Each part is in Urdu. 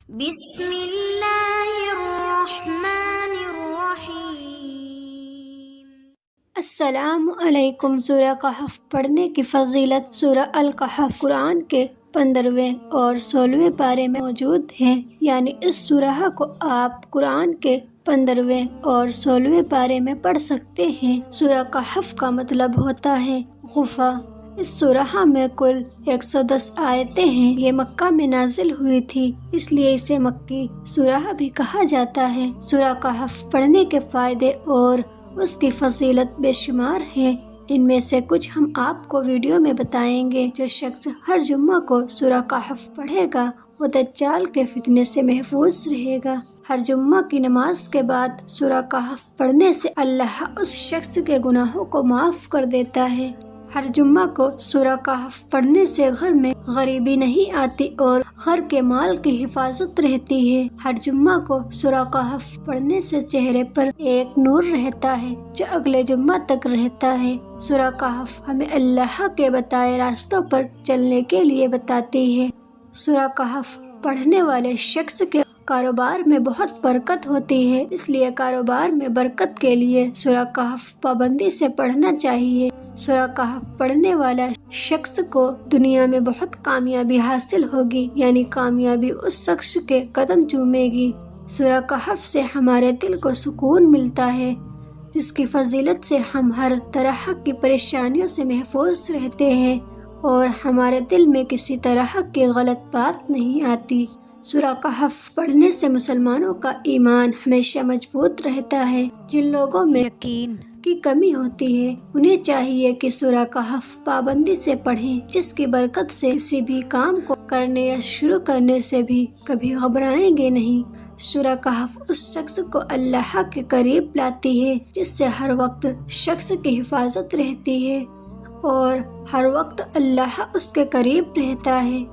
بسم اللہ الرحمن الرحیم۔ السلام علیکم۔ سورہ کہف پڑھنے کی فضیلت۔ سورہ الکہف قرآن کے 15ویں اور 16ویں پارے میں موجود ہے، یعنی اس سورہ کو آپ قرآن کے 15ویں اور 16ویں پارے میں پڑھ سکتے ہیں۔ سورہ کہف کا مطلب ہوتا ہے غفا۔ اس سورہ میں کل 110 آیتیں ہیں۔ یہ مکہ میں نازل ہوئی تھی، اس لیے اسے مکی سورہ بھی کہا جاتا ہے۔ سورہ کہف پڑھنے کے فائدے اور اس کی فضیلت بے شمار ہے۔ ان میں سے کچھ ہم آپ کو ویڈیو میں بتائیں گے۔ جو شخص ہر جمعہ کو سورہ کہف پڑھے گا وہ دجال کے فتنے سے محفوظ رہے گا۔ ہر جمعہ کی نماز کے بعد سورہ کہف پڑھنے سے اللہ اس شخص کے گناہوں کو معاف کر دیتا ہے۔ ہر جمعہ کو سورہ کہف پڑھنے سے گھر میں غریبی نہیں آتی اور گھر کے مال کی حفاظت رہتی ہے۔ ہر جمعہ کو سورہ کہف پڑھنے سے چہرے پر ایک نور رہتا ہے جو اگلے جمعہ تک رہتا ہے۔ سورہ کہف ہمیں اللہ کے بتائے راستوں پر چلنے کے لیے بتاتی ہے۔ سورہ کہف پڑھنے والے شخص کے کاروبار میں بہت برکت ہوتی ہے، اس لیے کاروبار میں برکت کے لیے سورہ کہف پابندی سے پڑھنا چاہیے۔ سورہ کہف پڑھنے والا شخص کو دنیا میں بہت کامیابی حاصل ہوگی، یعنی کامیابی اس شخص کے قدم چومے گی۔ سورہ کہف سے ہمارے دل کو سکون ملتا ہے، جس کی فضیلت سے ہم ہر طرح کی پریشانیوں سے محفوظ رہتے ہیں اور ہمارے دل میں کسی طرح کی غلط بات نہیں آتی۔ سورہ کہف پڑھنے سے مسلمانوں کا ایمان ہمیشہ مضبوط رہتا ہے۔ جن لوگوں میں یقین کی کمی ہوتی ہے انہیں چاہیے کہ سورہ کہف پابندی سے پڑھیں، جس کی برکت سے کسی بھی کام کو کرنے یا شروع کرنے سے بھی کبھی گھبرائیں گے نہیں۔ سورہ کہف اس شخص کو اللہ کے قریب لاتی ہے جس سے ہر وقت شخص کی حفاظت رہتی ہے اور ہر وقت اللہ اس کے قریب رہتا ہے۔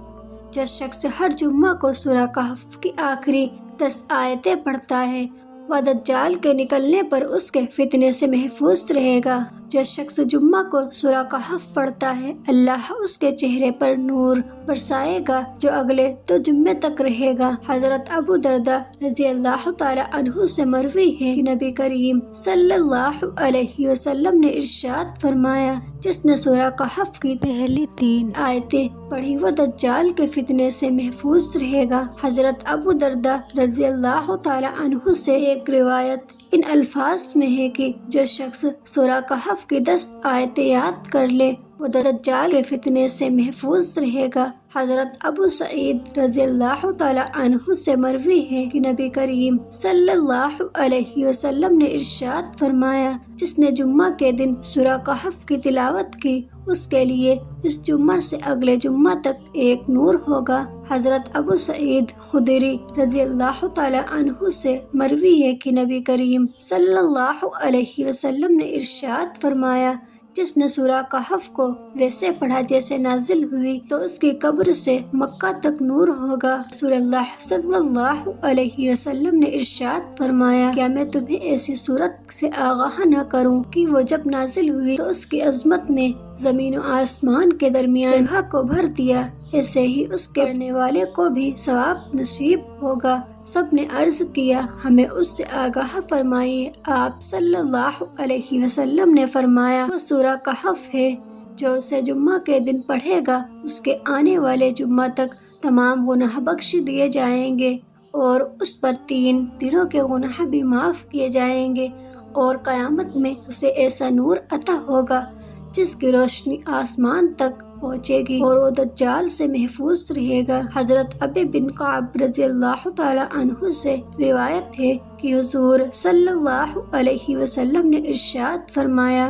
جو شخص ہر جمعہ کو سورہ کہف کی آخری 10 آیتیں پڑھتا ہے وہ دجال کے نکلنے پر اس کے فتنے سے محفوظ رہے گا۔ جو شخص جمعہ کو سورہ کہف پڑھتا ہے اللہ اس کے چہرے پر نور برسائے گا جو اگلے 2 جمعے تک رہے گا۔ حضرت ابو درداء رضی اللہ تعالی عنہ سے مروی ہے کہ نبی کریم صلی اللہ علیہ وسلم نے ارشاد فرمایا، جس نے سورہ کہف کی پہلی 3 آیتیں پڑھی وہ دجال کے فتنے سے محفوظ رہے گا۔ حضرت ابو درداء رضی اللہ تعالی عنہ سے ایک روایت ان الفاظ میں ہے کہ جو شخص سورہ کہف کی 10 آیتیں یاد کر لے وہ دجال کے فتنے سے محفوظ رہے گا۔ حضرت ابو سعید رضی اللہ تعالی عنہ سے مروی ہے کہ نبی کریم صلی اللہ علیہ وسلم نے ارشاد فرمایا، جس نے جمعہ کے دن سورہ کہف کی تلاوت کی اس کے لیے اس جمعہ سے اگلے جمعہ تک ایک نور ہوگا۔ حضرت ابو سعید خدری رضی اللہ تعالی عنہ سے مروی ہے کہ نبی کریم صلی اللہ علیہ وسلم نے ارشاد فرمایا، جس نے سورہ کہف کو ویسے پڑھا جیسے نازل ہوئی تو اس کی قبر سے مکہ تک نور ہوگا۔ رسول اللہ صلی اللہ علیہ وسلم نے ارشاد فرمایا، کیا میں تمہیں ایسی صورت سے آگاہ نہ کروں کہ وہ جب نازل ہوئی تو اس کی عظمت نے زمین و آسمان کے درمیان جگہ کو بھر دیا، ایسے ہی اس کے پڑھنے والے کو بھی ثواب نصیب ہوگا۔ سب نے عرض کیا، ہمیں اس سے آگاہ فرمائیے۔ آپ صلی اللہ علیہ وسلم نے فرمایا، وہ سورہ کہف ہے، جو اسے جمعہ کے دن پڑھے گا اس کے آنے والے جمعہ تک تمام گناہ بخش دیے جائیں گے اور اس پر 3 دنوں کے گناہ بھی معاف کیے جائیں گے اور قیامت میں اسے ایسا نور عطا ہوگا جس کی روشنی آسمان تک پہنچے گی اور وہ دجال سے محفوظ رہے گا۔ حضرت ابی بن کعب رضی اللہ تعالی عنہ سے روایت ہے کہ حضور صلی اللہ علیہ وسلم نے ارشاد فرمایا،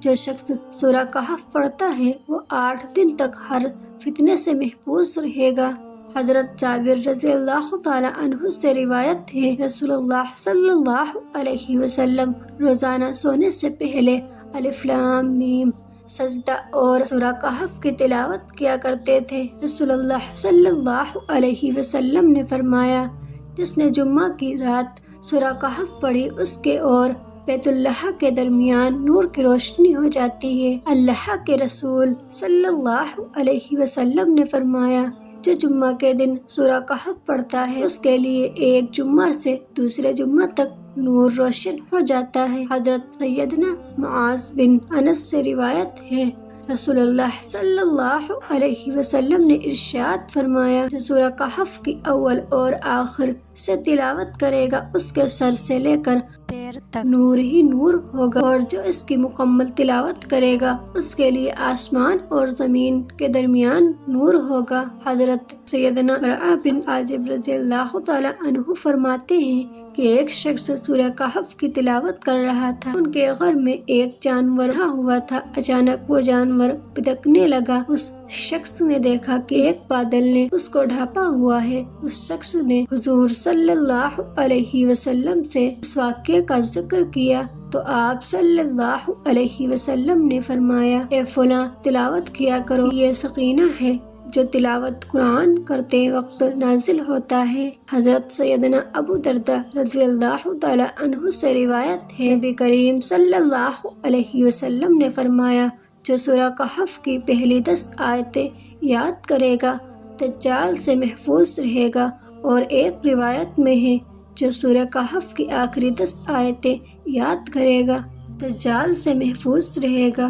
جو شخص سورہ کہف پڑھتا ہے وہ 8 دن تک ہر فتنے سے محفوظ رہے گا۔ حضرت جابر رضی اللہ تعالی عنہ سے روایت ہے، رسول اللہ صلی اللہ علیہ وسلم روزانہ سونے سے پہلے الف لام میم سجدہ اور سورہ کہف کی تلاوت کیا کرتے تھے۔ رسول اللہ صلی اللہ علیہ وسلم نے فرمایا، جس نے جمعہ کی رات سورہ کہف پڑھی اس کے اور بیت اللہ کے درمیان نور کی روشنی ہو جاتی ہے۔ اللہ کے رسول صلی اللہ علیہ وسلم نے فرمایا، جو جمعہ کے دن سورہ کہف پڑھتا ہے اس کے لیے ایک جمعہ سے دوسرے جمعہ تک نور روشن ہو جاتا ہے۔ حضرت سیدنا معاذ بن انس سے روایت ہے، رسول اللہ صلی اللہ علیہ وسلم نے ارشاد فرمایا، جو سورہ کہف کی اول اور آخر سے تلاوت کرے گا اس کے سر سے لے کر پیر تک نور ہی نور ہوگا، اور جو اس کی مکمل تلاوت کرے گا اس کے لیے آسمان اور زمین کے درمیان نور ہوگا۔ حضرت سیدنا برا بن عازب رضی اللہ تعالی عنہ فرماتے ہیں کہ ایک شخص سورہ کہف کی تلاوت کر رہا تھا، ان کے گھر میں ایک جانور رہا ہوا تھا، اچانک وہ جانور پھدکنے لگا۔ اس شخص نے دیکھا کہ ایک بادل نے اس کو ڈھانپا ہوا ہے۔ اس شخص نے حضور صلی اللہ علیہ وسلم سے اس واقعے کا ذکر کیا تو آپ صلی اللہ علیہ وسلم نے فرمایا، اے فلاں تلاوت کیا کرو، یہ سکینہ ہے جو تلاوت قرآن کرتے وقت نازل ہوتا ہے۔ حضرت سیدنا ابو درداء رضی اللہ تعالی عنہ سے روایت ہے، نبی کریم صلی اللہ علیہ وسلم نے فرمایا، جو سورہ کہف کی پہلی 10 آیتیں یاد کرے گا دجال سے محفوظ رہے گا، اور ایک روایت میں ہے، جو سورہ کہف کی آخری 10 آیتیں یاد کرے گا دجال سے محفوظ رہے گا۔